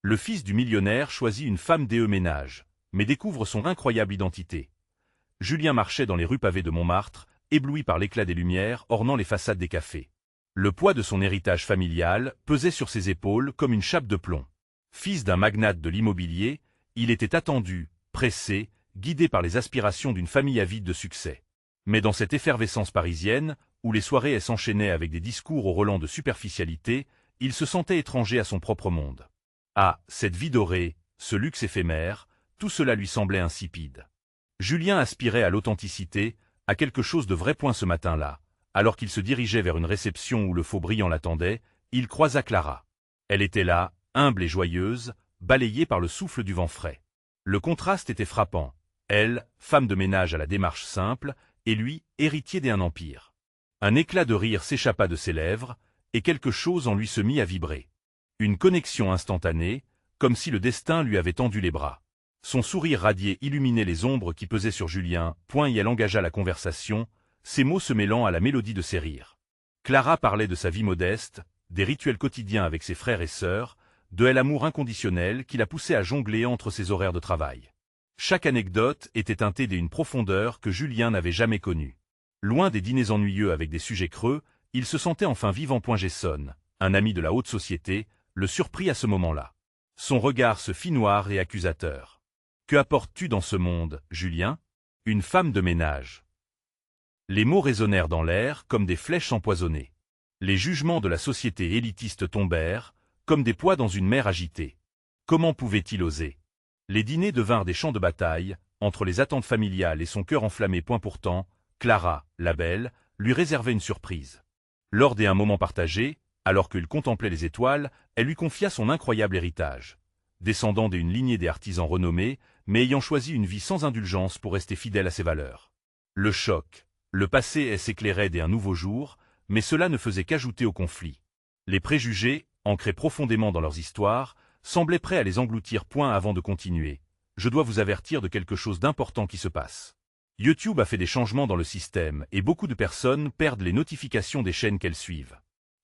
Le fils du millionnaire choisit une femme des ménages, mais découvre son incroyable identité. Julien marchait dans les rues pavées de Montmartre, ébloui par l'éclat des lumières ornant les façades des cafés. Le poids de son héritage familial pesait sur ses épaules comme une chape de plomb. Fils d'un magnate de l'immobilier, il était attendu, pressé, guidé par les aspirations d'une famille avide de succès. Mais dans cette effervescence parisienne, où les soirées s'enchaînaient avec des discours au relent de superficialité, il se sentait étranger à son propre monde. Ah, cette vie dorée, ce luxe éphémère, tout cela lui semblait insipide. Julien aspirait à l'authenticité, à quelque chose de vrai. Ce matin-là, alors qu'il se dirigeait vers une réception où le faux brillant l'attendait, il croisa Clara. Elle était là, humble et joyeuse, balayée par le souffle du vent frais. Le contraste était frappant. Elle, femme de ménage à la démarche simple, et lui, héritier d'un empire. Un éclat de rire s'échappa de ses lèvres, et quelque chose en lui se mit à vibrer. Une connexion instantanée, comme si le destin lui avait tendu les bras. Son sourire radié illuminait les ombres qui pesaient sur Julien, et elle engagea la conversation, ses mots se mêlant à la mélodie de ses rires. Clara parlait de sa vie modeste, des rituels quotidiens avec ses frères et sœurs, de l'amour inconditionnel qui la poussait à jongler entre ses horaires de travail. Chaque anecdote était teintée d'une profondeur que Julien n'avait jamais connue. Loin des dîners ennuyeux avec des sujets creux, il se sentait enfin vivant. Gesson, un ami de la haute société, le surprit à ce moment-là. Son regard se fit noir et accusateur. « Que apportes-tu dans ce monde, Julien ? Une femme de ménage. » Les mots résonnèrent dans l'air comme des flèches empoisonnées. Les jugements de la société élitiste tombèrent, comme des poids dans une mer agitée. Comment pouvait-il oser ? Les dîners devinrent des champs de bataille, entre les attentes familiales et son cœur enflammé. Pourtant, Clara, la belle, lui réservait une surprise. Lors d'un moment partagé, alors qu'il contemplait les étoiles, elle lui confia son incroyable héritage. Descendant d'une lignée des artisans renommés, mais ayant choisi une vie sans indulgence pour rester fidèle à ses valeurs. Le choc, le passé s'éclairait d'un nouveau jour, mais cela ne faisait qu'ajouter au conflit. Les préjugés, ancrés profondément dans leurs histoires, semblaient prêts à les engloutir. Avant de continuer, je dois vous avertir de quelque chose d'important qui se passe. YouTube a fait des changements dans le système et beaucoup de personnes perdent les notifications des chaînes qu'elles suivent.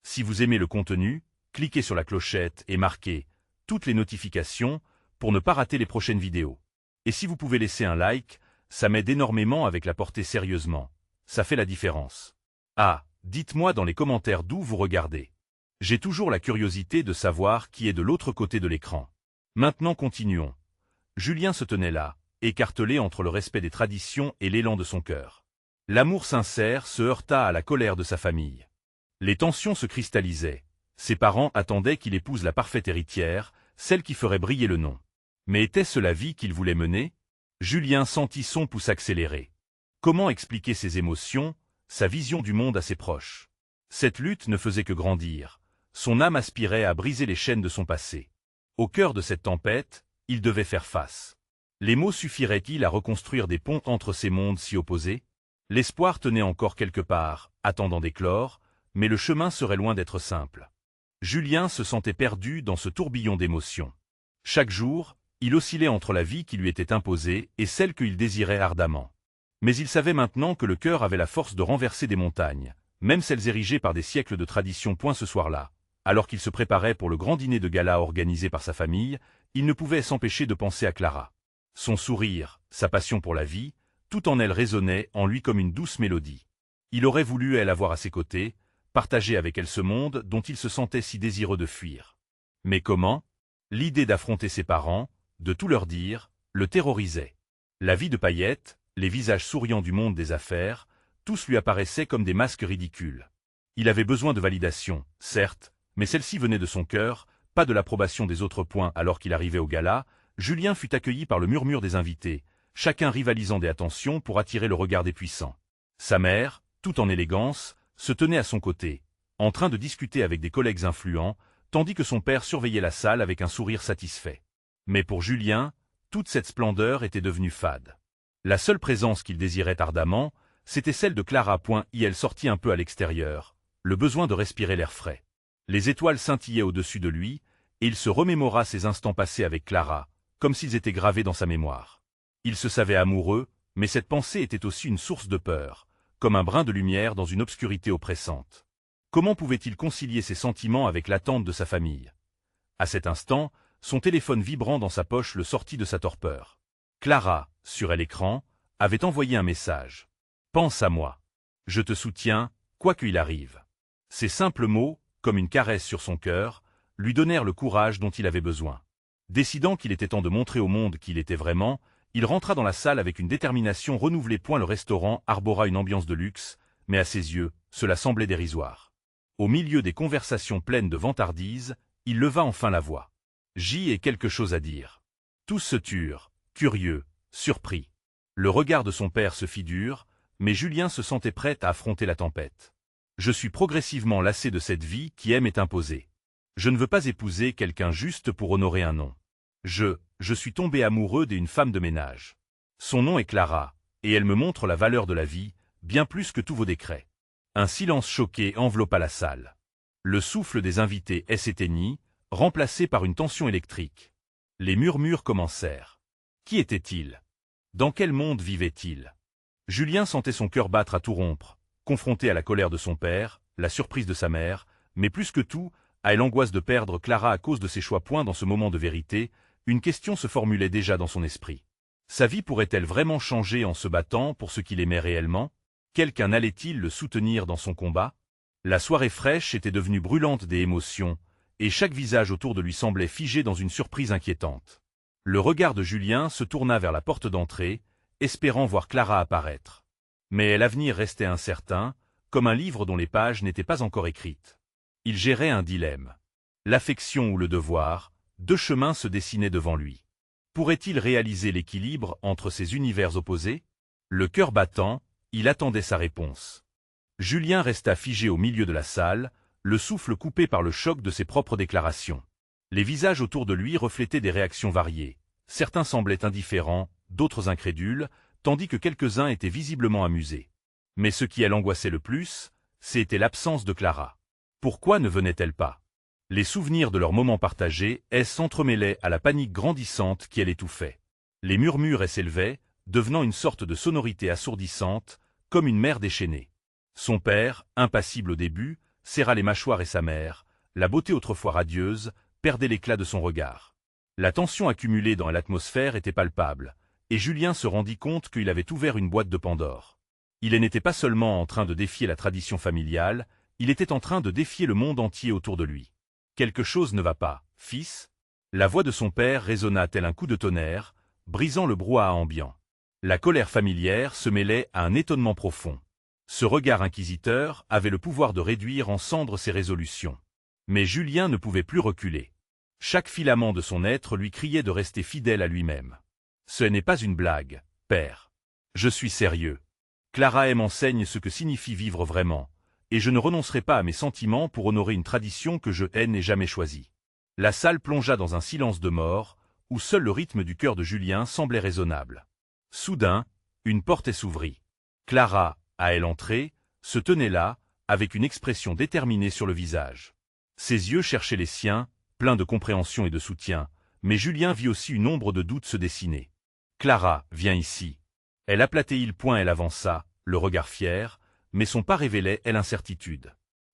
Si vous aimez le contenu, cliquez sur la clochette et marquez « Toutes les notifications » pour ne pas rater les prochaines vidéos. Et si vous pouvez laisser un like, ça m'aide énormément avec la portée sérieusement. Ça fait la différence. Ah, dites-moi dans les commentaires d'où vous regardez. J'ai toujours la curiosité de savoir qui est de l'autre côté de l'écran. Maintenant continuons. Julien se tenait là, écartelé entre le respect des traditions et l'élan de son cœur. L'amour sincère se heurta à la colère de sa famille. Les tensions se cristallisaient. Ses parents attendaient qu'il épouse la parfaite héritière, celle qui ferait briller le nom. Mais était-ce la vie qu'il voulait mener ? Julien sentit son pouls s'accélérer. Comment expliquer ses émotions, sa vision du monde à ses proches ? Cette lutte ne faisait que grandir. Son âme aspirait à briser les chaînes de son passé. Au cœur de cette tempête, il devait faire face. Les mots suffiraient-ils à reconstruire des ponts entre ces mondes si opposés ? L'espoir tenait encore quelque part, attendant d'éclore, mais le chemin serait loin d'être simple. Julien se sentait perdu dans ce tourbillon d'émotions. Chaque jour, il oscillait entre la vie qui lui était imposée et celle qu'il désirait ardemment. Mais il savait maintenant que le cœur avait la force de renverser des montagnes, même celles érigées par des siècles de tradition. Ce soir-là, alors qu'il se préparait pour le grand dîner de gala organisé par sa famille, il ne pouvait s'empêcher de penser à Clara. Son sourire, sa passion pour la vie, tout en elle résonnait en lui comme une douce mélodie. Il aurait voulu elle avoir à ses côtés, partager avec elle ce monde dont il se sentait si désireux de fuir. Mais comment ? L'idée d'affronter ses parents, de tout leur dire, le terrorisait. La vie de paillettes, les visages souriants du monde des affaires, tous lui apparaissaient comme des masques ridicules. Il avait besoin de validation, certes, mais celle-ci venait de son cœur, pas de l'approbation des autres. Alors qu'il arrivait au gala, Julien fut accueilli par le murmure des invités, chacun rivalisant des attentions pour attirer le regard des puissants. Sa mère, tout en élégance, se tenait à son côté, en train de discuter avec des collègues influents, tandis que son père surveillait la salle avec un sourire satisfait. Mais pour Julien, toute cette splendeur était devenue fade. La seule présence qu'il désirait ardemment, c'était celle de Clara. Elle sortit un peu à l'extérieur, le besoin de respirer l'air frais. Les étoiles scintillaient au-dessus de lui, et il se remémora ces instants passés avec Clara, comme s'ils étaient gravés dans sa mémoire. Il se savait amoureux, mais cette pensée était aussi une source de peur, comme un brin de lumière dans une obscurité oppressante. Comment pouvait-il concilier ses sentiments avec l'attente de sa famille ? À cet instant, son téléphone vibrant dans sa poche le sortit de sa torpeur. Clara, sur l'écran, avait envoyé un message. « Pense à moi. Je te soutiens, quoi qu'il arrive. » Ces simples mots, comme une caresse sur son cœur, lui donnèrent le courage dont il avait besoin. Décidant qu'il était temps de montrer au monde qui il était vraiment, il rentra dans la salle avec une détermination renouvelée. Le restaurant arbora une ambiance de luxe, mais à ses yeux, cela semblait dérisoire. Au milieu des conversations pleines de vantardise, il leva enfin la voix. « J'y ai quelque chose à dire. » Tous se turent, curieux, surpris. Le regard de son père se fit dur, mais Julien se sentait prêt à affronter la tempête. « Je suis progressivement lassé de cette vie qui aime et imposée. Je ne veux pas épouser quelqu'un juste pour honorer un nom. Je suis tombé amoureux d'une femme de ménage. Son nom est Clara, et elle me montre la valeur de la vie, bien plus que tous vos décrets. » Un silence choqué enveloppa la salle. Le souffle des invités s'éteignit, remplacé par une tension électrique. Les murmures commencèrent. Qui était-il? Dans quel monde vivait-il? Julien sentait son cœur battre à tout rompre, confronté à la colère de son père, la surprise de sa mère, mais plus que tout, à l'angoisse de perdre Clara à cause de ses choix. Dans ce moment de vérité, une question se formulait déjà dans son esprit. Sa vie pourrait-elle vraiment changer en se battant pour ce qu'il aimait réellement? Quelqu'un allait-il le soutenir dans son combat? La soirée fraîche était devenue brûlante des émotions, et chaque visage autour de lui semblait figé dans une surprise inquiétante. Le regard de Julien se tourna vers la porte d'entrée, espérant voir Clara apparaître. Mais l'avenir restait incertain, comme un livre dont les pages n'étaient pas encore écrites. Il gérait un dilemme. L'affection ou le devoir, deux chemins se dessinaient devant lui. Pourrait-il réaliser l'équilibre entre ces univers opposés? Le cœur battant, il attendait sa réponse. Julien resta figé au milieu de la salle, le souffle coupé par le choc de ses propres déclarations. Les visages autour de lui reflétaient des réactions variées. Certains semblaient indifférents, d'autres incrédules, tandis que quelques-uns étaient visiblement amusés. Mais ce qui l'angoissait le plus, c'était l'absence de Clara. Pourquoi ne venait-elle pas? Les souvenirs de leurs moments partagés s'entremêlaient à la panique grandissante qui l'étouffait. Les murmures s'élevaient, devenant une sorte de sonorité assourdissante, comme une mer déchaînée. Son père, impassible au début, serra les mâchoires et sa mère, la beauté autrefois radieuse, perdait l'éclat de son regard. La tension accumulée dans l'atmosphère était palpable, et Julien se rendit compte qu'il avait ouvert une boîte de Pandore. Il n'était pas seulement en train de défier la tradition familiale, il était en train de défier le monde entier autour de lui. « Quelque chose ne va pas, fils ?» La voix de son père résonna tel un coup de tonnerre, brisant le brouhaha ambiant. La colère familière se mêlait à un étonnement profond. Ce regard inquisiteur avait le pouvoir de réduire en cendres ses résolutions. Mais Julien ne pouvait plus reculer. Chaque filament de son être lui criait de rester fidèle à lui-même. « Ce n'est pas une blague, père. Je suis sérieux. Clara m'enseigne ce que signifie vivre vraiment, et je ne renoncerai pas à mes sentiments pour honorer une tradition que je n'ai jamais choisie. » La salle plongea dans un silence de mort, où seul le rythme du cœur de Julien semblait raisonnable. Soudain, une porte s'ouvrit. Clara, à elle entrée, se tenait là, avec une expression déterminée sur le visage. Ses yeux cherchaient les siens, pleins de compréhension et de soutien, mais Julien vit aussi une ombre de doute se dessiner. « Clara, viens ici. » Elle aplatit le poing, elle avança, le regard fier, mais son pas révélait l'incertitude.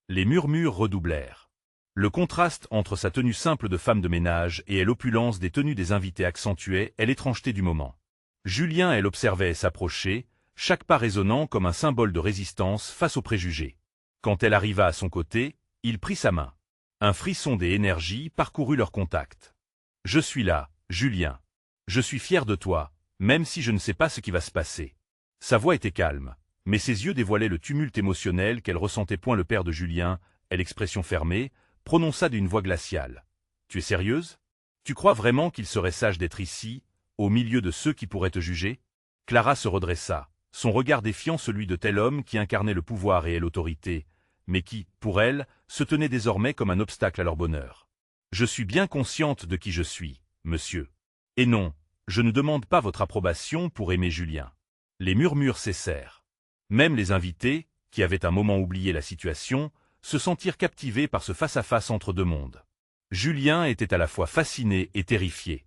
Les murmures redoublèrent. Le contraste entre sa tenue simple de femme de ménage et l'opulence des tenues des invités accentuait l'étrangeté du moment. Julien l'observait s'approcher, chaque pas résonnant comme un symbole de résistance face aux préjugés. Quand elle arriva à son côté, il prit sa main. Un frisson des énergies parcourut leur contact. « Je suis là, Julien. Je suis fier de toi, même si je ne sais pas ce qui va se passer. » Sa voix était calme, mais ses yeux dévoilaient le tumulte émotionnel qu'elle ressentait. Le père de Julien, l'expression fermée, prononça d'une voix glaciale. « Tu es sérieuse? Tu crois vraiment qu'il serait sage d'être ici, au milieu de ceux qui pourraient te juger ?» Clara se redressa, son regard défiant celui de tel homme qui incarnait le pouvoir et l'autorité, mais qui, pour elle, se tenait désormais comme un obstacle à leur bonheur. « Je suis bien consciente de qui je suis, monsieur. Et non, je ne demande pas votre approbation pour aimer Julien. » Les murmures cessèrent. Même les invités, qui avaient un moment oublié la situation, se sentirent captivés par ce face-à-face entre deux mondes. Julien était à la fois fasciné et terrifié.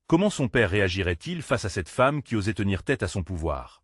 Comment son père réagirait-il face à cette femme qui osait tenir tête à son pouvoir?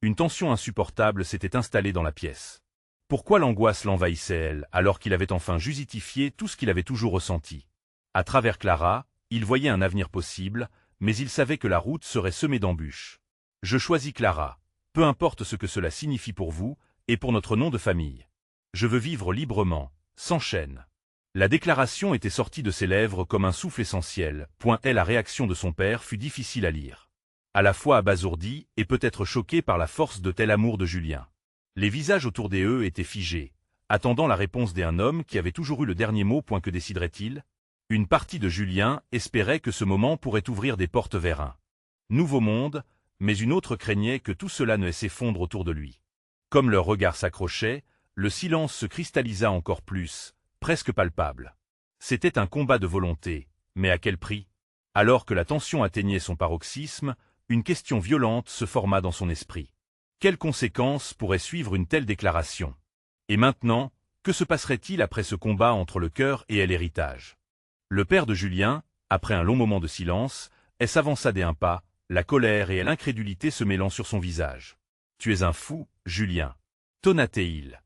Une tension insupportable s'était installée dans la pièce. Pourquoi l'angoisse l'envahissait-elle, alors qu'il avait enfin justifié tout ce qu'il avait toujours ressenti? À travers Clara, il voyait un avenir possible, mais il savait que la route serait semée d'embûches. Je choisis Clara, peu importe ce que cela signifie pour vous, et pour notre nom de famille. Je veux vivre librement, sans chaîne. La déclaration était sortie de ses lèvres comme un souffle essentiel, et la réaction de son père fut difficile à lire. À la fois abasourdi et peut-être choqué par la force de tel amour de Julien. Les visages autour d'eux étaient figés, attendant la réponse d'un homme qui avait toujours eu le dernier mot. Que déciderait-il? Une partie de Julien espérait que ce moment pourrait ouvrir des portes vers un nouveau monde, mais une autre craignait que tout cela ne s'effondre autour de lui. Comme leurs regards s'accrochaient, le silence se cristallisa encore plus, presque palpable. C'était un combat de volonté, mais à quel prix? Alors que la tension atteignait son paroxysme, une question violente se forma dans son esprit. Quelles conséquences pourrait suivre une telle déclaration? Et maintenant, que se passerait-il après ce combat entre le cœur et l'héritage? Le père de Julien, après un long moment de silence, s'avança d'un pas, la colère et l'incrédulité se mêlant sur son visage. « Tu es un fou, Julien » tonna-t-il.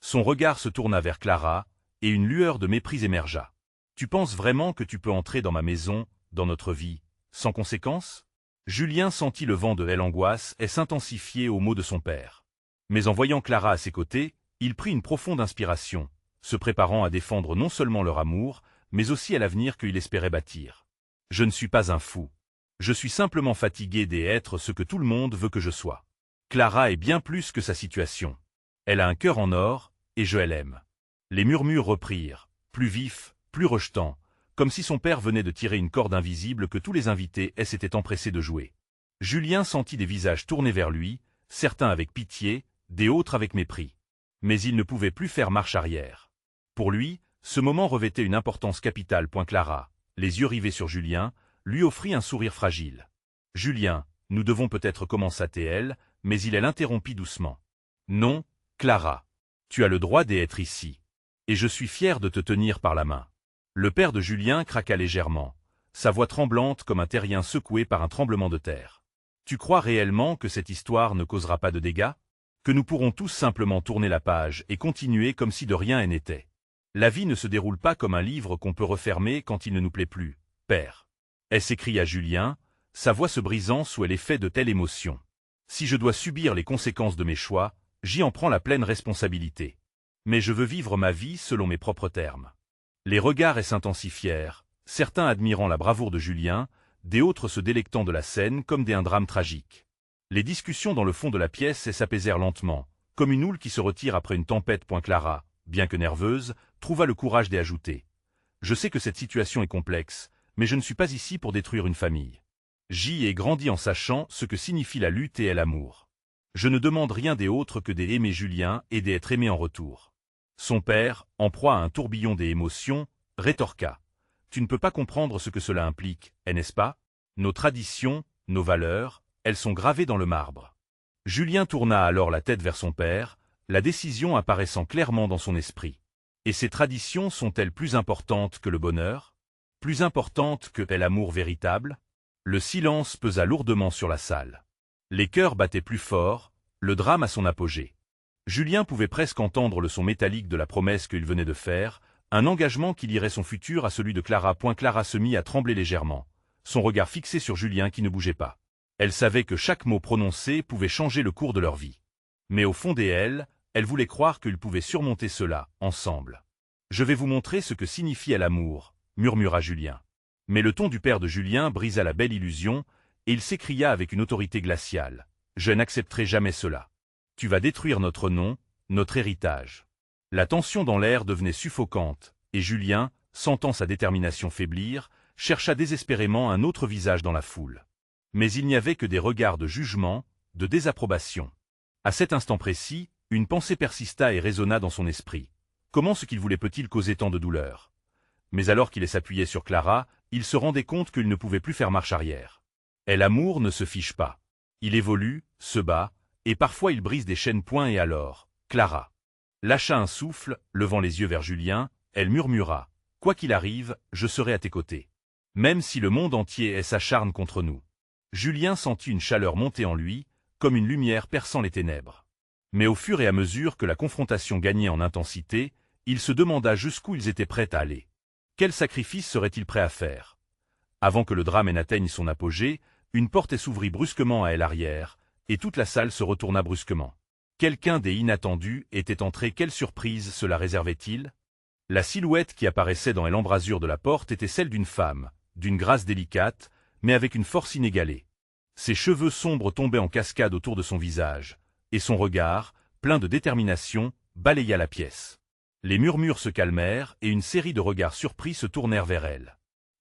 Son regard se tourna vers Clara, et une lueur de mépris émergea. « Tu penses vraiment que tu peux entrer dans ma maison, dans notre vie, sans conséquence ?» Julien sentit le vent de l'angoisse s'intensifier aux mots de son père. Mais en voyant Clara à ses côtés, il prit une profonde inspiration, se préparant à défendre non seulement leur amour, mais aussi à l'avenir qu'il espérait bâtir. « Je ne suis pas un fou. Je suis simplement fatigué d'être ce que tout le monde veut que je sois. Clara est bien plus que sa situation. Elle a un cœur en or, et je l'aime. » Les murmures reprirent, plus vifs, plus rejetants, comme si son père venait de tirer une corde invisible que tous les invités s'étaient empressés de jouer. Julien sentit des visages tournés vers lui, certains avec pitié, des autres avec mépris. Mais il ne pouvait plus faire marche arrière. Pour lui, ce moment revêtait une importance capitale. Clara, les yeux rivés sur Julien, lui offrit un sourire fragile. « Julien, nous devons peut-être commencer, mais il l'interrompit doucement. « Non, Clara. Tu as le droit d'être ici. Et je suis fier de te tenir par la main. » Le père de Julien craqua légèrement, sa voix tremblante comme un terrien secoué par un tremblement de terre. « Tu crois réellement que cette histoire ne causera pas de dégâts? Que nous pourrons tous simplement tourner la page et continuer comme si de rien n'était? La vie ne se déroule pas comme un livre qu'on peut refermer quand il ne nous plaît plus, père. » S'écria Julien, sa voix se brisant sous l'effet de telle émotion. « Si je dois subir les conséquences de mes choix, j'y en prends la pleine responsabilité. Mais je veux vivre ma vie selon mes propres termes. » Les regards s'intensifièrent, certains admirant la bravoure de Julien, des autres se délectant de la scène comme d'un drame tragique. Les discussions dans le fond de la pièce s'apaisèrent lentement, comme une houle qui se retire après une tempête. Clara, bien que nerveuse, trouva le courage d'ajouter. « Je sais que cette situation est complexe, mais je ne suis pas ici pour détruire une famille. J'y ai grandi en sachant ce que signifie la lutte et l'amour. Je ne demande rien des autres que d'aimer Julien et d'être aimé en retour. » Son père, en proie à un tourbillon des émotions, rétorqua. « Tu ne peux pas comprendre ce que cela implique, n'est-ce pas? Nos traditions, nos valeurs, elles sont gravées dans le marbre. » Julien tourna alors la tête vers son père, la décision apparaissant clairement dans son esprit. « Et ces traditions sont-elles plus importantes que le bonheur? Plus importantes que l'amour véritable ?» Le silence pesa lourdement sur la salle. Les cœurs battaient plus fort, le drame à son apogée. Julien pouvait presque entendre le son métallique de la promesse qu'il venait de faire, un engagement qui lierait son futur à celui de Clara. Clara se mit à trembler légèrement, son regard fixé sur Julien qui ne bougeait pas. Elle savait que chaque mot prononcé pouvait changer le cours de leur vie. Mais au fond d'elle, elle voulait croire qu'ils pouvaient surmonter cela, ensemble. « Je vais vous montrer ce que signifie l'amour, » murmura Julien. Mais le ton du père de Julien brisa la belle illusion, et il s'écria avec une autorité glaciale. « Je n'accepterai jamais cela. Tu vas détruire notre nom, notre héritage. » La tension dans l'air devenait suffocante, et Julien, sentant sa détermination faiblir, chercha désespérément un autre visage dans la foule. Mais il n'y avait que des regards de jugement, de désapprobation. À cet instant précis, une pensée persista et résonna dans son esprit. Comment ce qu'il voulait peut-il causer tant de douleur? Mais alors qu'il s'appuyait sur Clara, il se rendait compte qu'il ne pouvait plus faire marche arrière. L'amour ne se fiche pas. Il évolue, se bat, et parfois il brise des chaînes. Et alors, Clara lâcha un souffle, levant les yeux vers Julien, elle murmura « Quoi qu'il arrive, je serai à tes côtés. Même si le monde entier s'acharne contre nous. » Julien sentit une chaleur monter en lui, comme une lumière perçant les ténèbres. Mais au fur et à mesure que la confrontation gagnait en intensité, il se demanda jusqu'où ils étaient prêts à aller. Quel sacrifice serait-il prêt à faire? Avant que le drame n'atteigne son apogée, une porte s'ouvrit brusquement à elle arrière, et toute la salle se retourna brusquement. Quelqu'un des inattendus était entré. Quelle surprise cela réservait-il? La silhouette qui apparaissait dans l'embrasure de la porte était celle d'une femme, d'une grâce délicate, mais avec une force inégalée. Ses cheveux sombres tombaient en cascade autour de son visage, et son regard, plein de détermination, balaya la pièce. Les murmures se calmèrent et une série de regards surpris se tournèrent vers elle.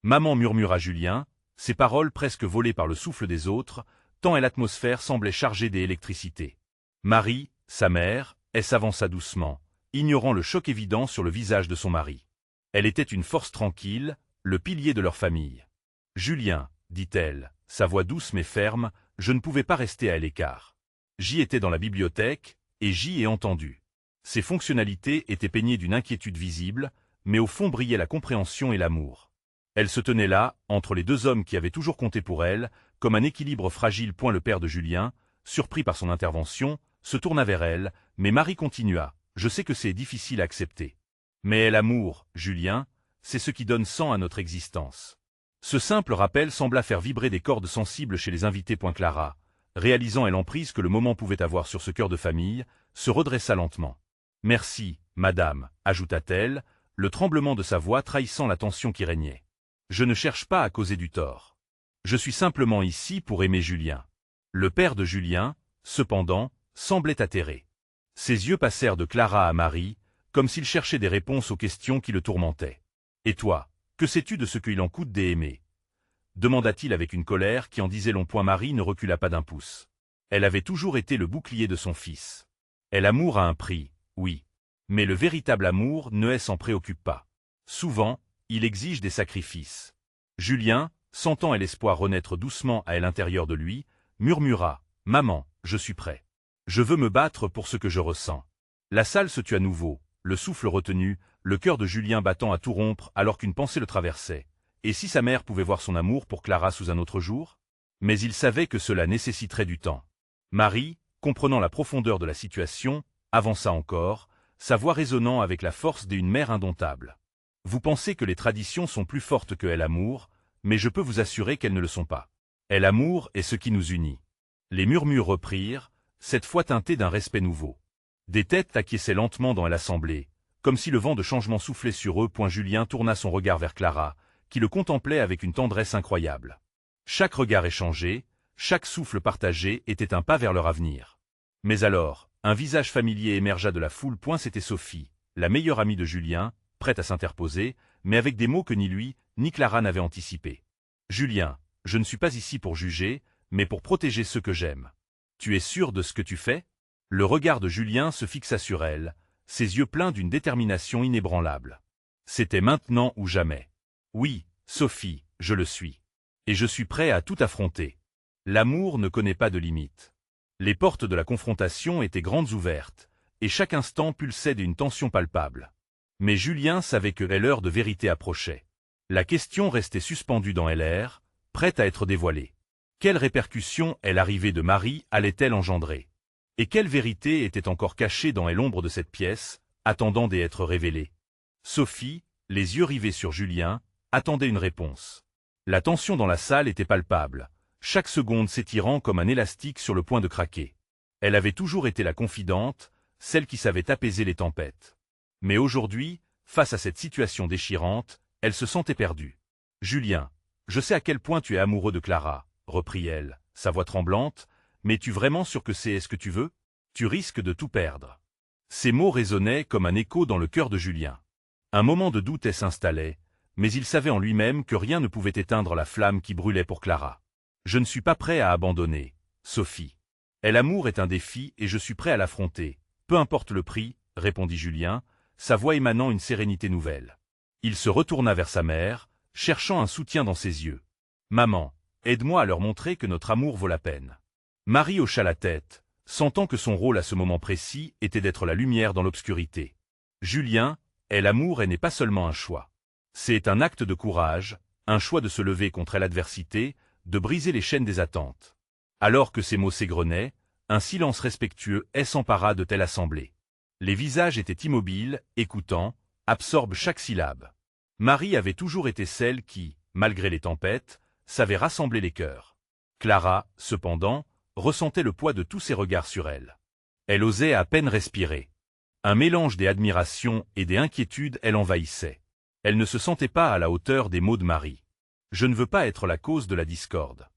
« Maman » murmura Julien, ses paroles presque volées par le souffle des autres, tant l'atmosphère semblait chargée d'électricité. Marie, sa mère, elle s'avança doucement, ignorant le choc évident sur le visage de son mari. Elle était une force tranquille, le pilier de leur famille. « Julien, dit-elle, sa voix douce mais ferme, je ne pouvais pas rester à l'écart. J'y étais dans la bibliothèque, et j'y ai entendu. » Ses fonctionnalités étaient peignées d'une inquiétude visible, mais au fond brillait la compréhension et l'amour. Elle se tenait là, entre les deux hommes qui avaient toujours compté pour elle, comme un équilibre fragile. Le père de Julien, surpris par son intervention, se tourna vers elle, mais Marie continua. « Je sais que c'est difficile à accepter. Mais l'amour, Julien, c'est ce qui donne sang à notre existence. » Ce simple rappel sembla faire vibrer des cordes sensibles chez les invités. Clara, réalisant l'emprise que le moment pouvait avoir sur ce cœur de famille, se redressa lentement. « Merci, madame, ajouta-t-elle, le tremblement de sa voix trahissant la tension qui régnait. Je ne cherche pas à causer du tort. Je suis simplement ici pour aimer Julien. » Le père de Julien, cependant, semblait atterré. Ses yeux passèrent de Clara à Marie, comme s'il cherchait des réponses aux questions qui le tourmentaient. « Et toi, que sais-tu de ce qu'il en coûte d'aimer » demanda-t-il avec une colère qui en disait long. Marie ne recula pas d'un pouce. Elle avait toujours été le bouclier de son fils. L'amour a un prix, oui. Mais le véritable amour ne s'en préoccupe pas. Souvent, il exige des sacrifices. Julien, sentant l'espoir renaître doucement à l'intérieur de lui, murmura « Maman, je suis prêt. Je veux me battre pour ce que je ressens. » La salle se tut à nouveau, le souffle retenu, le cœur de Julien battant à tout rompre alors qu'une pensée le traversait. Et si sa mère pouvait voir son amour pour Clara sous un autre jour? Mais il savait que cela nécessiterait du temps. Marie, comprenant la profondeur de la situation, avança encore, sa voix résonnant avec la force d'une mère indomptable. « Vous pensez que les traditions sont plus fortes que l'amour, mais je peux vous assurer qu'elles ne le sont pas. L'amour est ce qui nous unit. » Les murmures reprirent, cette fois teintés d'un respect nouveau. Des têtes acquiesçaient lentement dans l'assemblée, comme si le vent de changement soufflait sur eux. Julien tourna son regard vers Clara, qui le contemplait avec une tendresse incroyable. Chaque regard échangé, chaque souffle partagé était un pas vers leur avenir. Mais alors, un visage familier émergea de la foule. C'était Sophie, la meilleure amie de Julien, prête à s'interposer, mais avec des mots que ni lui, ni Clara n'avaient anticipés. « Julien, je ne suis pas ici pour juger, mais pour protéger ceux que j'aime. Tu es sûr de ce que tu fais ?» Le regard de Julien se fixa sur elle, ses yeux pleins d'une détermination inébranlable. C'était maintenant ou jamais. « Oui, Sophie, je le suis. Et je suis prêt à tout affronter. L'amour ne connaît pas de limites. » Les portes de la confrontation étaient grandes ouvertes, et chaque instant pulsait d'une tension palpable. Mais Julien savait que l'heure de vérité approchait. La question restait suspendue dans l'air, prête à être dévoilée. Quelle répercussion l'arrivée de Marie allait-elle engendrer? Et quelle vérité était encore cachée dans l'ombre de cette pièce, attendant d'être révélée? Sophie, les yeux rivés sur Julien, attendait une réponse. La tension dans la salle était palpable, chaque seconde s'étirant comme un élastique sur le point de craquer. Elle avait toujours été la confidente, celle qui savait apaiser les tempêtes. Mais aujourd'hui, face à cette situation déchirante, elle se sentait perdue. « Julien, je sais à quel point tu es amoureux de Clara, » reprit-elle, sa voix tremblante, « mais es-tu vraiment sûr que c'est ce que tu veux? Tu risques de tout perdre. » Ces mots résonnaient comme un écho dans le cœur de Julien. Un moment de doute s'installait, mais il savait en lui-même que rien ne pouvait éteindre la flamme qui brûlait pour Clara. « Je ne suis pas prêt à abandonner, Sophie. L'amour est un défi et je suis prêt à l'affronter, peu importe le prix, » répondit Julien, sa voix émanant une sérénité nouvelle. Il se retourna vers sa mère, cherchant un soutien dans ses yeux. « Maman, aide-moi à leur montrer que notre amour vaut la peine. » Marie hocha la tête, sentant que son rôle à ce moment précis était d'être la lumière dans l'obscurité. « Julien, l'amour n'est pas seulement un choix. C'est un acte de courage, un choix de se lever contre l'adversité, de briser les chaînes des attentes. » Alors que ces mots s'égrenaient, un silence respectueux s'empara de telle assemblée. Les visages étaient immobiles, écoutant, absorbent chaque syllabe. Marie avait toujours été celle qui, malgré les tempêtes, savait rassembler les cœurs. Clara, cependant, ressentait le poids de tous ces regards sur elle. Elle osait à peine respirer. Un mélange des admirations et des inquiétudes elle envahissait. Elle ne se sentait pas à la hauteur des mots de Marie. « Je ne veux pas être la cause de la discorde.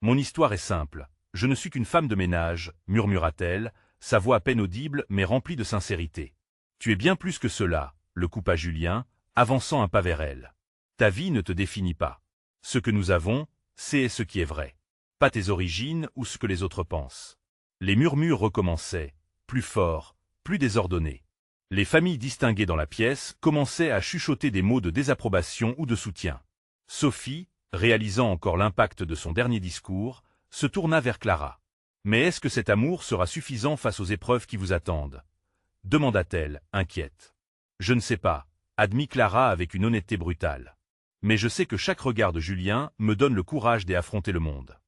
Mon histoire est simple. Je ne suis qu'une femme de ménage, murmura-t-elle, sa voix à peine audible mais remplie de sincérité. Tu es bien plus que cela, le coupa Julien, avançant un pas vers elle. Ta vie ne te définit pas. Ce que nous avons, c'est ce qui est vrai. Pas tes origines ou ce que les autres pensent. » Les murmures recommençaient, plus forts, plus désordonnés. Les familles distinguées dans la pièce commençaient à chuchoter des mots de désapprobation ou de soutien. Sophie, réalisant encore l'impact de son dernier discours, se tourna vers Clara. « Mais est-ce que cet amour sera suffisant face aux épreuves qui vous attendent ?» demanda-t-elle, inquiète. « Je ne sais pas, » admit Clara avec une honnêteté brutale. « Mais je sais que chaque regard de Julien me donne le courage d'affronter le monde. »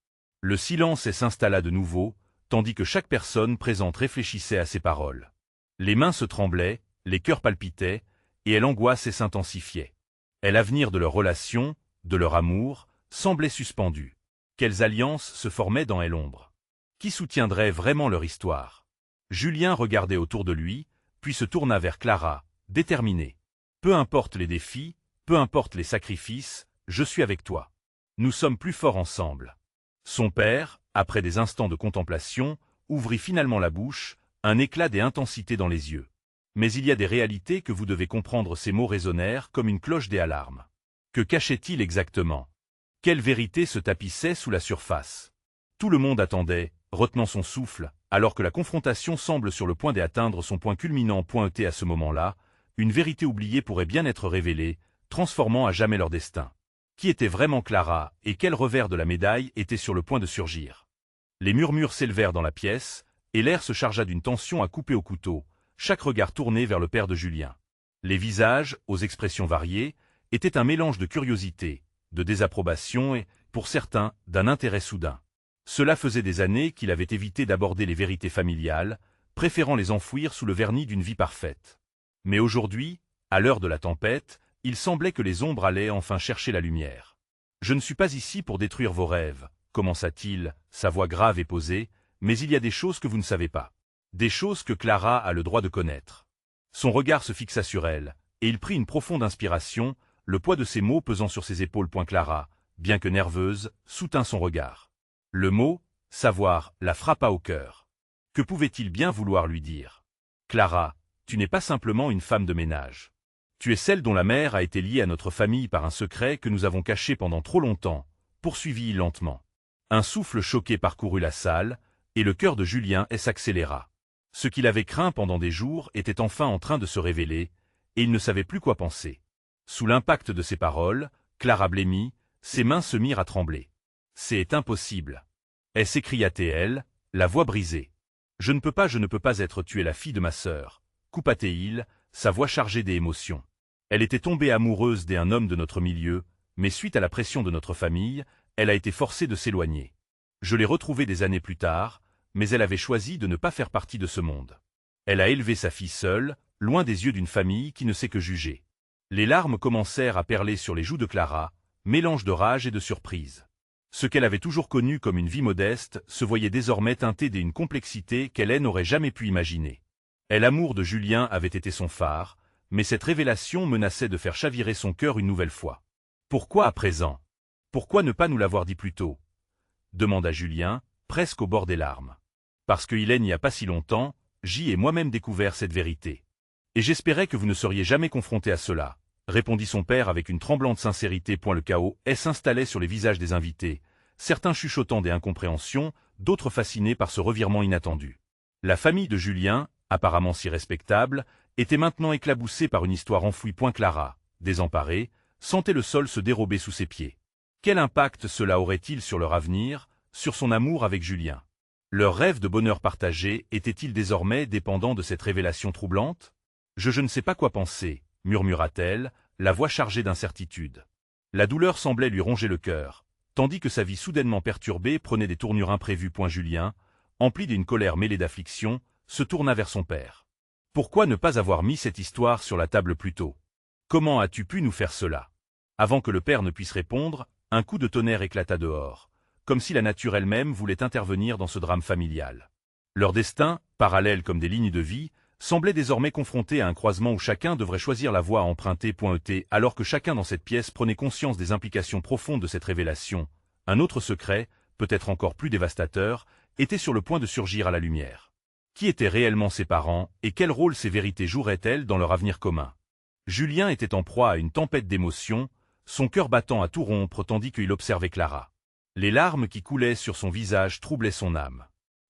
Le silence s'installa de nouveau, tandis que chaque personne présente réfléchissait à ses paroles. Les mains se tremblaient, les cœurs palpitaient, et l'angoisse s'intensifiait. Et l'avenir de leur relation, de leur amour, semblait suspendu. Quelles alliances se formaient dans l'ombre? Qui soutiendrait vraiment leur histoire? Julien regardait autour de lui, puis se tourna vers Clara, déterminé. « Peu importe les défis, peu importe les sacrifices, je suis avec toi. Nous sommes plus forts ensemble. » Son père, après des instants de contemplation, ouvrit finalement la bouche, un éclat d'intensité dans les yeux. « Mais il y a des réalités que vous devez comprendre. » Ces mots résonnèrent comme une cloche des alarmes. Que cachait-il exactement? Quelle vérité se tapissait sous la surface? Tout le monde attendait, retenant son souffle, alors que la confrontation semble sur le point d'atteindre son point culminant. Pointé à ce moment-là, une vérité oubliée pourrait bien être révélée, transformant à jamais leur destin. Qui était vraiment Clara, et quel revers de la médaille était sur le point de surgir? Les murmures s'élevèrent dans la pièce, et l'air se chargea d'une tension à couper au couteau, chaque regard tourné vers le père de Julien. Les visages, aux expressions variées, étaient un mélange de curiosité, de désapprobation et, pour certains, d'un intérêt soudain. Cela faisait des années qu'il avait évité d'aborder les vérités familiales, préférant les enfouir sous le vernis d'une vie parfaite. Mais aujourd'hui, à l'heure de la tempête, il semblait que les ombres allaient enfin chercher la lumière. « Je ne suis pas ici pour détruire vos rêves, » commença-t-il, sa voix grave et posée, « mais il y a des choses que vous ne savez pas. Des choses que Clara a le droit de connaître. » Son regard se fixa sur elle, et il prit une profonde inspiration, le poids de ses mots pesant sur ses épaules. Clara, bien que nerveuse, soutint son regard. Le mot « savoir » la frappa au cœur. Que pouvait-il bien vouloir lui dire? « Clara, tu n'es pas simplement une femme de ménage. Tu es celle dont la mère a été liée à notre famille par un secret que nous avons caché pendant trop longtemps, » poursuivit-il lentement. Un souffle choqué parcourut la salle, et le cœur de Julien s'accéléra. Ce qu'il avait craint pendant des jours était enfin en train de se révéler, et il ne savait plus quoi penser. Sous l'impact de ses paroles, Clara blêmit, ses mains se mirent à trembler. « C'est impossible !» s'écria-t-elle, la voix brisée. « Je ne peux pas être. Tu es la fille de ma sœur, » coupa-t-il, sa voix chargée d'émotion. Elle était tombée amoureuse d'un homme de notre milieu, mais suite à la pression de notre famille, elle a été forcée de s'éloigner. Je l'ai retrouvée des années plus tard, mais elle avait choisi de ne pas faire partie de ce monde. Elle a élevé sa fille seule, loin des yeux d'une famille qui ne sait que juger. Les larmes commencèrent à perler sur les joues de Clara, mélange de rage et de surprise. Ce qu'elle avait toujours connu comme une vie modeste se voyait désormais teinté d'une complexité qu'elle n'aurait jamais pu imaginer. L'amour de Julien avait été son phare, mais cette révélation menaçait de faire chavirer son cœur une nouvelle fois. « Pourquoi à présent? Pourquoi ne pas nous l'avoir dit plus tôt ?» demanda Julien, presque au bord des larmes. « Parce qu'il n'y a pas si longtemps, j'y ai moi-même découvert cette vérité. Et j'espérais que vous ne seriez jamais confronté à cela, » répondit son père avec une tremblante sincérité. Le chaos s'installait sur les visages des invités, certains chuchotant des incompréhensions, d'autres fascinés par ce revirement inattendu. La famille de Julien, apparemment si respectable, était maintenant éclaboussée par une histoire enfouie. Clara, désemparée, sentait le sol se dérober sous ses pieds. Quel impact cela aurait-il sur leur avenir, sur son amour avec Julien? Leur rêve de bonheur partagé était-il désormais dépendant de cette révélation troublante? Je ne sais pas quoi penser, murmura-t-elle, la voix chargée d'incertitude. La douleur semblait lui ronger le cœur, tandis que sa vie soudainement perturbée prenait des tournures imprévues. Julien, empli d'une colère mêlée d'affliction, se tourna vers son père. « Pourquoi ne pas avoir mis cette histoire sur la table plus tôt? Comment as-tu pu nous faire cela? » Avant que le père ne puisse répondre, un coup de tonnerre éclata dehors, comme si la nature elle-même voulait intervenir dans ce drame familial. Leur destin, parallèle comme des lignes de vie, semblait désormais confronté à un croisement où chacun devrait choisir la voie à emprunter. Alors que chacun dans cette pièce prenait conscience des implications profondes de cette révélation, un autre secret, peut-être encore plus dévastateur, était sur le point de surgir à la lumière. Qui étaient réellement ses parents, et quel rôle ces vérités joueraient-elles dans leur avenir commun? Julien était en proie à une tempête d'émotions, son cœur battant à tout rompre tandis qu'il observait Clara. Les larmes qui coulaient sur son visage troublaient son âme.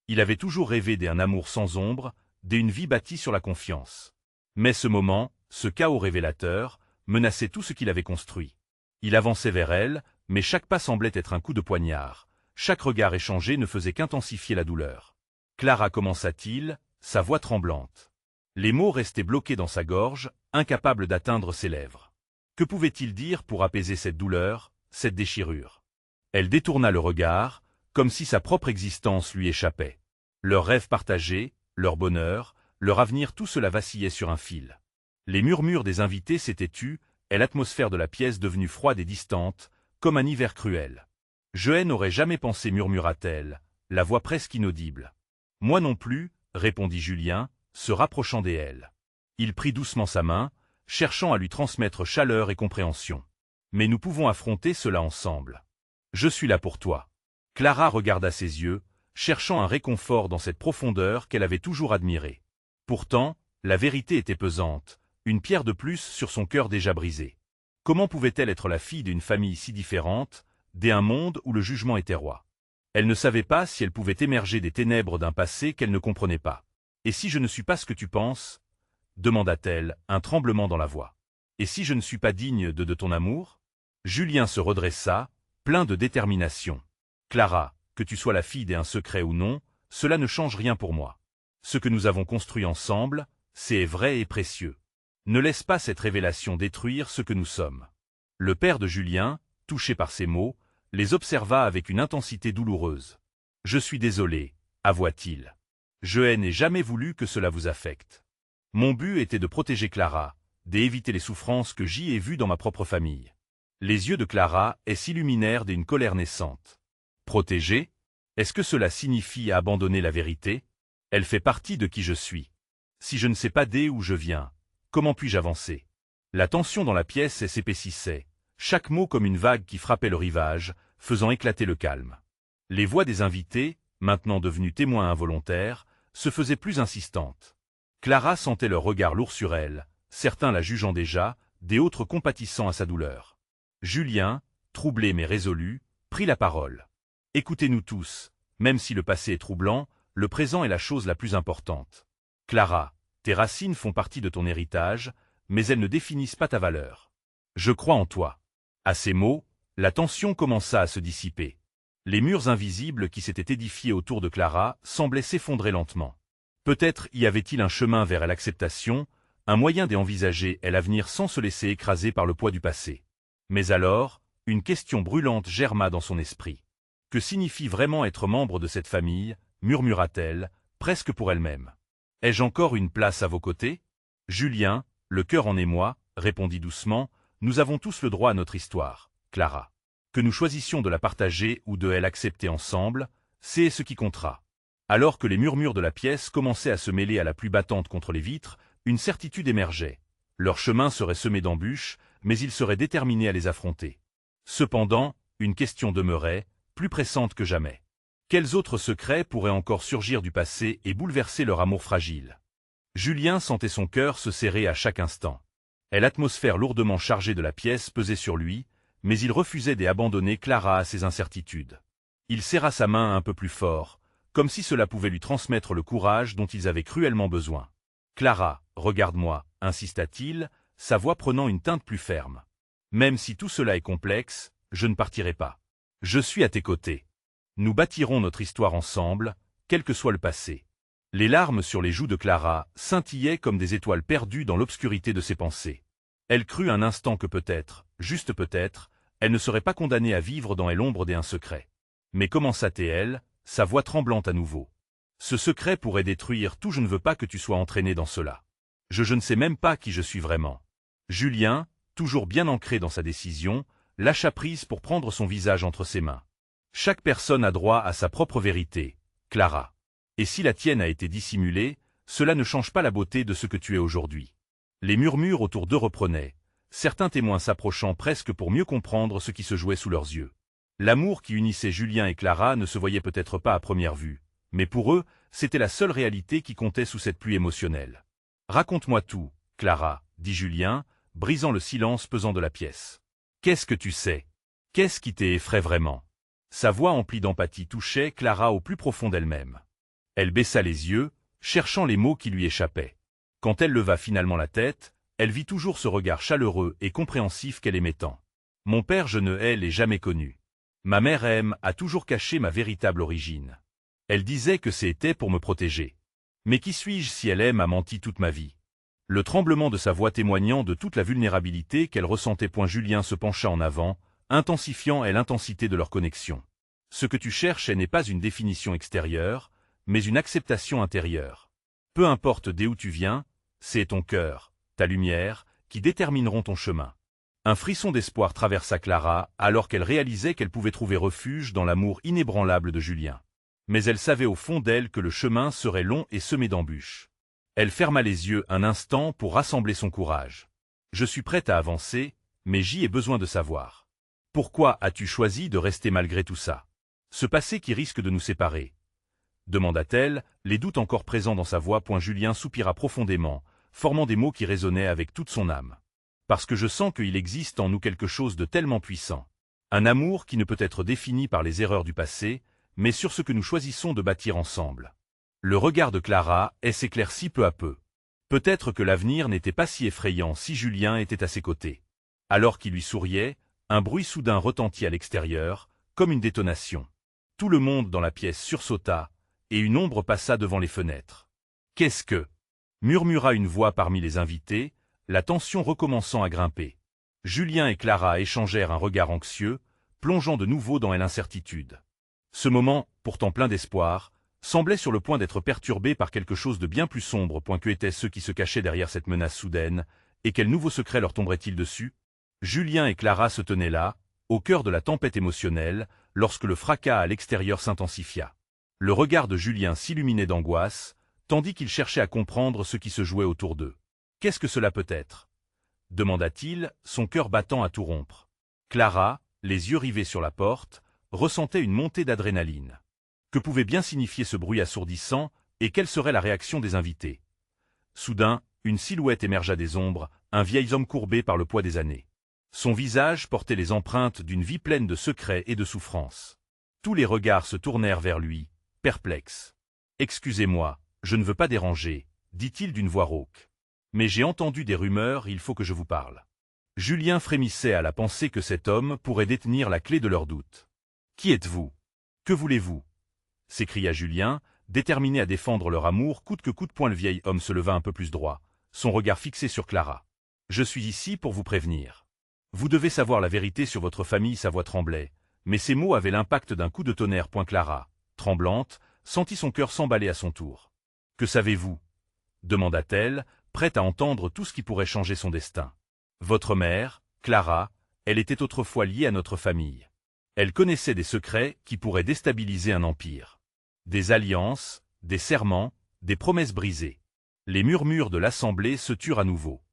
Il avait toujours rêvé d'un amour sans ombre, d'une vie bâtie sur la confiance. Mais ce moment, ce chaos révélateur, menaçait tout ce qu'il avait construit. Il avançait vers elle, mais chaque pas semblait être un coup de poignard. Chaque regard échangé ne faisait qu'intensifier la douleur. Clara, commença-t-il, sa voix tremblante. Les mots restaient bloqués dans sa gorge, incapables d'atteindre ses lèvres. Que pouvait-il dire pour apaiser cette douleur, cette déchirure? Elle détourna le regard, comme si sa propre existence lui échappait. Leurs rêves partagés, leur bonheur, leur avenir, tout cela vacillait sur un fil. Les murmures des invités s'étaient tus, et l'atmosphère de la pièce devenue froide et distante, comme un hiver cruel. « Je n'aurais jamais pensé, murmura-t-elle, la voix presque inaudible. « Moi non plus, répondit Julien, se rapprochant d'elle. Il prit doucement sa main, cherchant à lui transmettre chaleur et compréhension. « Mais nous pouvons affronter cela ensemble. Je suis là pour toi. » Clara regarda ses yeux, cherchant un réconfort dans cette profondeur qu'elle avait toujours admirée. Pourtant, la vérité était pesante, une pierre de plus sur son cœur déjà brisé. Comment pouvait-elle être la fille d'une famille si différente, d'un monde où le jugement était roi? Elle ne savait pas si elle pouvait émerger des ténèbres d'un passé qu'elle ne comprenait pas. « Et si je ne suis pas ce que tu penses ?» demanda-t-elle, un tremblement dans la voix. « Et si je ne suis pas digne de ton amour ?» Julien se redressa, plein de détermination. « Clara, que tu sois la fille d'un secret ou non, cela ne change rien pour moi. Ce que nous avons construit ensemble, c'est vrai et précieux. Ne laisse pas cette révélation détruire ce que nous sommes. » Le père de Julien, touché par ces mots, les observa avec une intensité douloureuse. « Je suis désolé, avoua-t-il. Je n'ai jamais voulu que cela vous affecte. Mon but était de protéger Clara, d'éviter les souffrances que j'y ai vues dans ma propre famille. » Les yeux de Clara s'illuminèrent d'une colère naissante. « Protéger? Est-ce que cela signifie abandonner la vérité? Elle fait partie de qui je suis. Si je ne sais pas d'où je viens, comment puis-je avancer ?» La tension dans la pièce s'épaississait, chaque mot comme une vague qui frappait le rivage, faisant éclater le calme. Les voix des invités, maintenant devenues témoins involontaires, se faisaient plus insistantes. Clara sentait leur regard lourd sur elle, certains la jugeant déjà, des autres compatissant à sa douleur. Julien, troublé mais résolu, prit la parole. « Écoutez-nous tous, même si le passé est troublant, le présent est la chose la plus importante. Clara, tes racines font partie de ton héritage, mais elles ne définissent pas ta valeur. Je crois en toi. » À ces mots, la tension commença à se dissiper. Les murs invisibles qui s'étaient édifiés autour de Clara semblaient s'effondrer lentement. Peut-être y avait-il un chemin vers l'acceptation, un moyen d'envisager l'avenir sans se laisser écraser par le poids du passé. Mais alors, une question brûlante germa dans son esprit. « Que signifie vraiment être membre de cette famille ?» murmura-t-elle, presque pour elle-même. « Ai-je encore une place à vos côtés ?» Julien, le cœur en émoi, répondit doucement, « Nous avons tous le droit à notre histoire, Clara. Que nous choisissions de la partager ou de l'accepter ensemble, c'est ce qui comptera. » Alors que les murmures de la pièce commençaient à se mêler à la pluie battante contre les vitres, une certitude émergeait. Leur chemin serait semé d'embûches, mais ils seraient déterminés à les affronter. Cependant, une question demeurait, plus pressante que jamais. Quels autres secrets pourraient encore surgir du passé et bouleverser leur amour fragile? Julien sentait son cœur se serrer à chaque instant. L'atmosphère lourdement chargée de la pièce pesait sur lui, mais il refusait d'abandonner Clara à ses incertitudes. Il serra sa main un peu plus fort, comme si cela pouvait lui transmettre le courage dont ils avaient cruellement besoin. « Clara, regarde-moi, » insista-t-il, sa voix prenant une teinte plus ferme. « Même si tout cela est complexe, je ne partirai pas. Je suis à tes côtés. Nous bâtirons notre histoire ensemble, quel que soit le passé. » Les larmes sur les joues de Clara scintillaient comme des étoiles perdues dans l'obscurité de ses pensées. Elle crut un instant que peut-être, juste peut-être, elle ne serait pas condamnée à vivre dans l'ombre d'un secret. Mais commença-t-elle, sa voix tremblante à nouveau. « Ce secret pourrait détruire tout, je ne veux pas que tu sois entraîné dans cela. Je ne sais même pas qui je suis vraiment. » Julien, toujours bien ancré dans sa décision, lâcha prise pour prendre son visage entre ses mains. Chaque personne a droit à sa propre vérité, Clara. Et si la tienne a été dissimulée, cela ne change pas la beauté de ce que tu es aujourd'hui. Les murmures autour d'eux reprenaient, certains témoins s'approchant presque pour mieux comprendre ce qui se jouait sous leurs yeux. L'amour qui unissait Julien et Clara ne se voyait peut-être pas à première vue, mais pour eux, c'était la seule réalité qui comptait sous cette pluie émotionnelle. « Raconte-moi tout, Clara, » dit Julien, brisant le silence pesant de la pièce. « Qu'est-ce que tu sais? Qu'est-ce qui t'effraie vraiment ?» Sa voix emplie d'empathie touchait Clara au plus profond d'elle-même. Elle baissa les yeux, cherchant les mots qui lui échappaient. Quand elle leva finalement la tête, elle vit toujours ce regard chaleureux et compréhensif qu'elle aimait tant. « Mon père je ne l'ai jamais connu. Ma mère a toujours caché ma véritable origine. Elle disait que c'était pour me protéger. Mais qui suis-je si elle m'a menti toute ma vie ?» Le tremblement de sa voix témoignant de toute la vulnérabilité qu'elle ressentait. Julien se pencha en avant, intensifiant l'intensité de leur connexion. « Ce que tu cherches n'est pas une définition extérieure, mais une acceptation intérieure. Peu importe d'où tu viens, c'est ton cœur, ta lumière, qui détermineront ton chemin. » Un frisson d'espoir traversa Clara alors qu'elle réalisait qu'elle pouvait trouver refuge dans l'amour inébranlable de Julien. Mais elle savait au fond d'elle que le chemin serait long et semé d'embûches. Elle ferma les yeux un instant pour rassembler son courage. « Je suis prête à avancer, mais j'y ai besoin de savoir. Pourquoi as-tu choisi de rester malgré tout ça? Ce passé qui risque de nous séparer ?» demanda-t-elle, les doutes encore présents dans sa voix. Julien soupira profondément, formant des mots qui résonnaient avec toute son âme. « Parce que je sens qu'il existe en nous quelque chose de tellement puissant. Un amour qui ne peut être défini par les erreurs du passé, mais sur ce que nous choisissons de bâtir ensemble. » Le regard de Clara s'éclaircit peu à peu. Peut-être que l'avenir n'était pas si effrayant si Julien était à ses côtés. Alors qu'il lui souriait, un bruit soudain retentit à l'extérieur, comme une détonation. Tout le monde dans la pièce sursauta, et une ombre passa devant les fenêtres. « Qu'est-ce que » murmura une voix parmi les invités, la tension recommençant à grimper. Julien et Clara échangèrent un regard anxieux, plongeant de nouveau dans l'incertitude. Ce moment, pourtant plein d'espoir, semblait sur le point d'être perturbé par quelque chose de bien plus sombre. Que étaient ceux qui se cachaient derrière cette menace soudaine, et quel nouveau secret leur tomberait-il dessus? Julien et Clara se tenaient là, au cœur de la tempête émotionnelle, lorsque le fracas à l'extérieur s'intensifia. Le regard de Julien s'illuminait d'angoisse, tandis qu'il cherchait à comprendre ce qui se jouait autour d'eux. « Qu'est-ce que cela peut être ?» demanda-t-il, son cœur battant à tout rompre. Clara, les yeux rivés sur la porte, ressentait une montée d'adrénaline. Que pouvait bien signifier ce bruit assourdissant, et quelle serait la réaction des invités? Soudain, une silhouette émergea des ombres, un vieil homme courbé par le poids des années. Son visage portait les empreintes d'une vie pleine de secrets et de souffrances. Tous les regards se tournèrent vers lui, perplexes. « Excusez-moi, je ne veux pas déranger, » dit-il d'une voix rauque. « Mais j'ai entendu des rumeurs, il faut que je vous parle. » Julien frémissait à la pensée que cet homme pourrait détenir la clé de leurs doutes. « Qui êtes-vous? Que voulez-vous » s'écria Julien, déterminé à défendre leur amour coûte que coûte. Le vieil homme se leva un peu plus droit, son regard fixé sur Clara. « Je suis ici pour vous prévenir. Vous devez savoir la vérité sur votre famille. » Sa voix tremblait, mais ces mots avaient l'impact d'un coup de tonnerre. Clara, tremblante, sentit son cœur s'emballer à son tour. « Que savez-vous » demanda-t-elle, prête à entendre tout ce qui pourrait changer son destin. « Votre mère, Clara, elle était autrefois liée à notre famille. Elle connaissait des secrets qui pourraient déstabiliser un empire. Des alliances, des serments, des promesses brisées. » Les murmures de l'assemblée se turent à nouveau.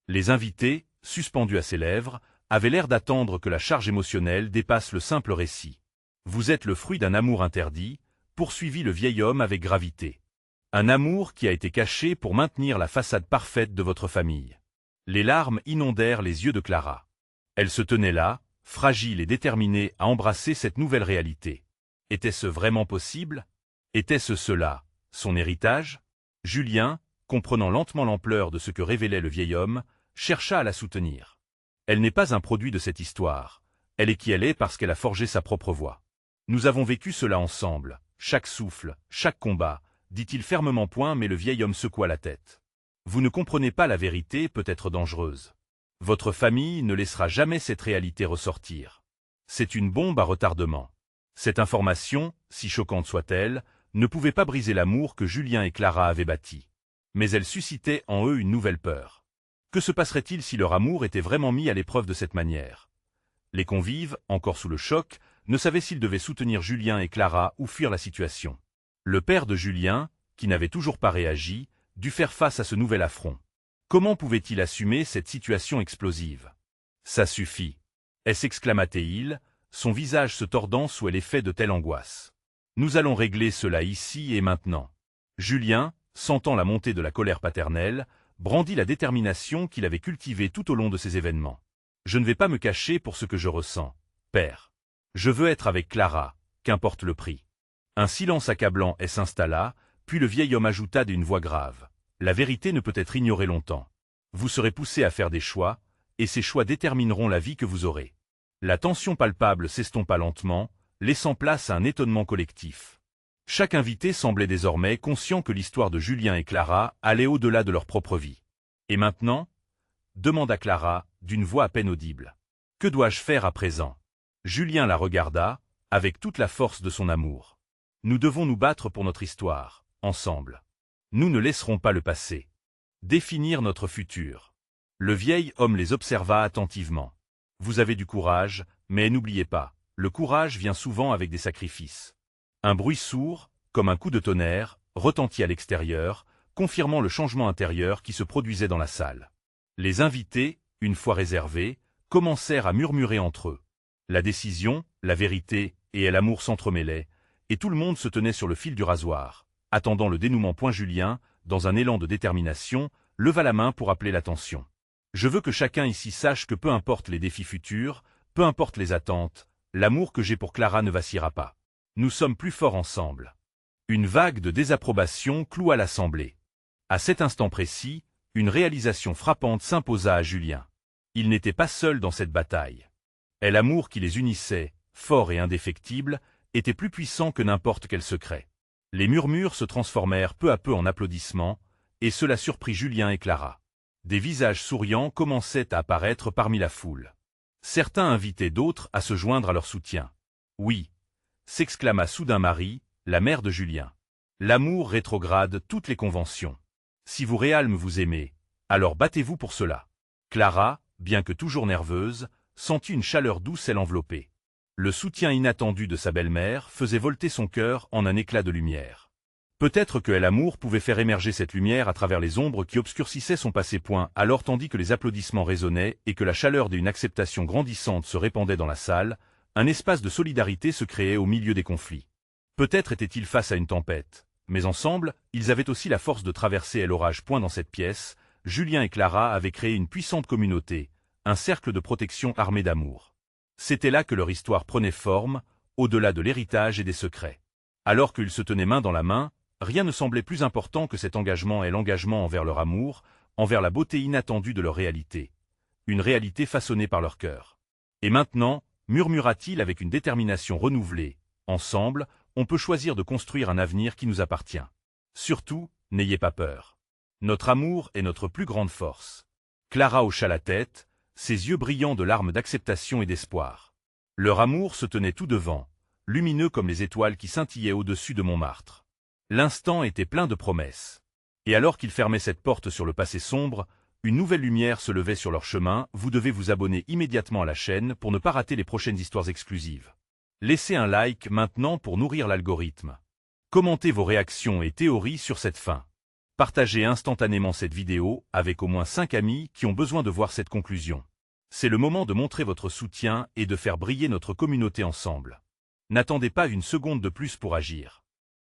Les invités, suspendus à ses lèvres, avaient l'air d'attendre que la charge émotionnelle dépasse le simple récit. « Vous êtes le fruit d'un amour interdit, » poursuivit le vieil homme avec gravité. « Un amour qui a été caché pour maintenir la façade parfaite de votre famille. » Les larmes inondèrent les yeux de Clara. Elle se tenait là, fragile et déterminée à embrasser cette nouvelle réalité. Était-ce vraiment possible? Était-ce cela, son héritage? Julien, comprenant lentement l'ampleur de ce que révélait le vieil homme, chercha à la soutenir. Elle n'est pas un produit de cette histoire, elle est qui elle est parce qu'elle a forgé sa propre voie. Nous avons vécu cela ensemble, chaque souffle, chaque combat, dit-il fermement. Mais le vieil homme secoua la tête. Vous ne comprenez pas, la vérité peut être dangereuse. Votre famille ne laissera jamais cette réalité ressortir. C'est une bombe à retardement. Cette information, si choquante soit-elle, ne pouvait pas briser l'amour que Julien et Clara avaient bâti. Mais elle suscitait en eux une nouvelle peur. Que se passerait-il si leur amour était vraiment mis à l'épreuve de cette manière? Les convives, encore sous le choc, ne savaient s'ils devaient soutenir Julien et Clara ou fuir la situation. Le père de Julien, qui n'avait toujours pas réagi, dut faire face à ce nouvel affront. Comment pouvait-il assumer cette situation explosive? Ça suffit, s'exclama-t-il, son visage se tordant sous l'effet de telle angoisse. Nous allons régler cela ici et maintenant. Julien, sentant la montée de la colère paternelle, brandit la détermination qu'il avait cultivée tout au long de ces événements. Je ne vais pas me cacher pour ce que je ressens, père. Je veux être avec Clara, qu'importe le prix. Un silence accablant s'installa, puis le vieil homme ajouta d'une voix grave. La vérité ne peut être ignorée longtemps. Vous serez poussé à faire des choix, et ces choix détermineront la vie que vous aurez. La tension palpable s'estompa lentement, laissant place à un étonnement collectif. Chaque invité semblait désormais conscient que l'histoire de Julien et Clara allait au-delà de leur propre vie. Et maintenant? Demanda Clara, d'une voix à peine audible. Que dois-je faire à présent? Julien la regarda, avec toute la force de son amour. Nous devons nous battre pour notre histoire, ensemble. Nous ne laisserons pas le passé définir notre futur. Le vieil homme les observa attentivement. Vous avez du courage, mais n'oubliez pas, le courage vient souvent avec des sacrifices. Un bruit sourd, comme un coup de tonnerre, retentit à l'extérieur, confirmant le changement intérieur qui se produisait dans la salle. Les invités, une fois réservés, commencèrent à murmurer entre eux. La décision, la vérité et l'amour s'entremêlaient, et tout le monde se tenait sur le fil du rasoir, attendant le dénouement. Julien, dans un élan de détermination, leva la main pour appeler l'attention. Je veux que chacun ici sache que peu importe les défis futurs, peu importe les attentes, l'amour que j'ai pour Clara ne vacillera pas. Nous sommes plus forts ensemble. Une vague de désapprobation cloua l'assemblée. À cet instant précis, une réalisation frappante s'imposa à Julien. Il n'était pas seul dans cette bataille. Et l'amour qui les unissait, fort et indéfectible, était plus puissant que n'importe quel secret. Les murmures se transformèrent peu à peu en applaudissements, et cela surprit Julien et Clara. Des visages souriants commençaient à apparaître parmi la foule. Certains invitaient d'autres à se joindre à leur soutien. Oui, s'exclama soudain Marie, la mère de Julien. L'amour rétrograde toutes les conventions. Si vous réellement vous aimez, alors battez-vous pour cela. Clara, bien que toujours nerveuse, sentit une chaleur douce l'envelopper. Le soutien inattendu de sa belle-mère faisait volter son cœur en un éclat de lumière. Peut-être que l'amour pouvait faire émerger cette lumière à travers les ombres qui obscurcissaient son passé. Alors tandis que les applaudissements résonnaient et que la chaleur d'une acceptation grandissante se répandait dans la salle, un espace de solidarité se créait au milieu des conflits. Peut-être étaient-ils face à une tempête, mais ensemble, ils avaient aussi la force de traverser l'orage. Dans cette pièce, Julien et Clara avaient créé une puissante communauté, un cercle de protection armé d'amour. C'était là que leur histoire prenait forme, au-delà de l'héritage et des secrets. Alors qu'ils se tenaient main dans la main, rien ne semblait plus important que cet engagement et l'engagement envers leur amour, envers la beauté inattendue de leur réalité. Une réalité façonnée par leur cœur. Et maintenant, murmura-t-il avec une détermination renouvelée, ensemble, on peut choisir de construire un avenir qui nous appartient. Surtout, n'ayez pas peur. Notre amour est notre plus grande force. Clara hocha la tête, ses yeux brillants de larmes d'acceptation et d'espoir. Leur amour se tenait tout devant, lumineux comme les étoiles qui scintillaient au-dessus de Montmartre. L'instant était plein de promesses. Et alors qu'ils fermaient cette porte sur le passé sombre, une nouvelle lumière se levait sur leur chemin. Vous devez vous abonner immédiatement à la chaîne pour ne pas rater les prochaines histoires exclusives. Laissez un like maintenant pour nourrir l'algorithme. Commentez vos réactions et théories sur cette fin. Partagez instantanément cette vidéo avec au moins 5 amis qui ont besoin de voir cette conclusion. C'est le moment de montrer votre soutien et de faire briller notre communauté ensemble. N'attendez pas une seconde de plus pour agir.